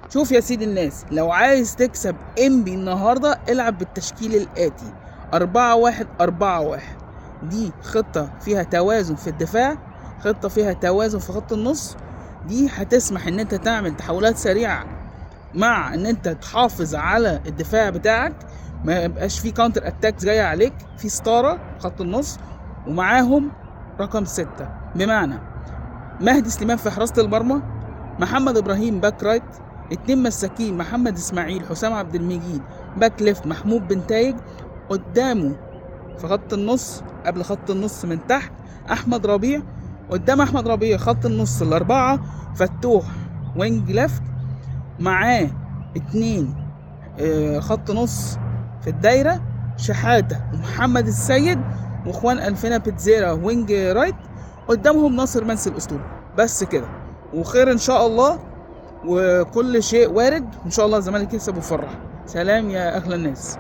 شوف يا سيدي الناس، لو عايز تكسب انبي النهارده العب بالتشكيل الآتي: 4-1-4-1. دي خطة فيها توازن في الدفاع، خطة فيها توازن في خط النص. دي هتسمح ان انت تعمل تحولات سريعة مع ان انت تحافظ على الدفاع بتاعك، ما يبقاش في كاونتر اتاكس جاية عليك في ستارة خط النص. ومعاهم رقم 6، بمعنى مهدي سليمان في حراسة المرمى، محمد ابراهيم باك رايت، 2 مساكين: محمد اسماعيل، حسام عبد المجيد. باك ليفت: محمود بن تايج. قدامه في خط النص، قبل خط النص من تحت، احمد ربيع. قدام احمد ربيع خط النص الاربعة: فتوح وينج ليفت، معاه 2 خط نص في الدايرة: شحاتة ومحمد السيد، واخوان الفينا بيتزيرا وينج رايت. قدامهم ناصر منسي الاسطوري. بس كده وخير ان شاء الله، وكل شيء وارد. ان شاء الله الزمالك يكسب ويفرح. سلام يا اغلى الناس.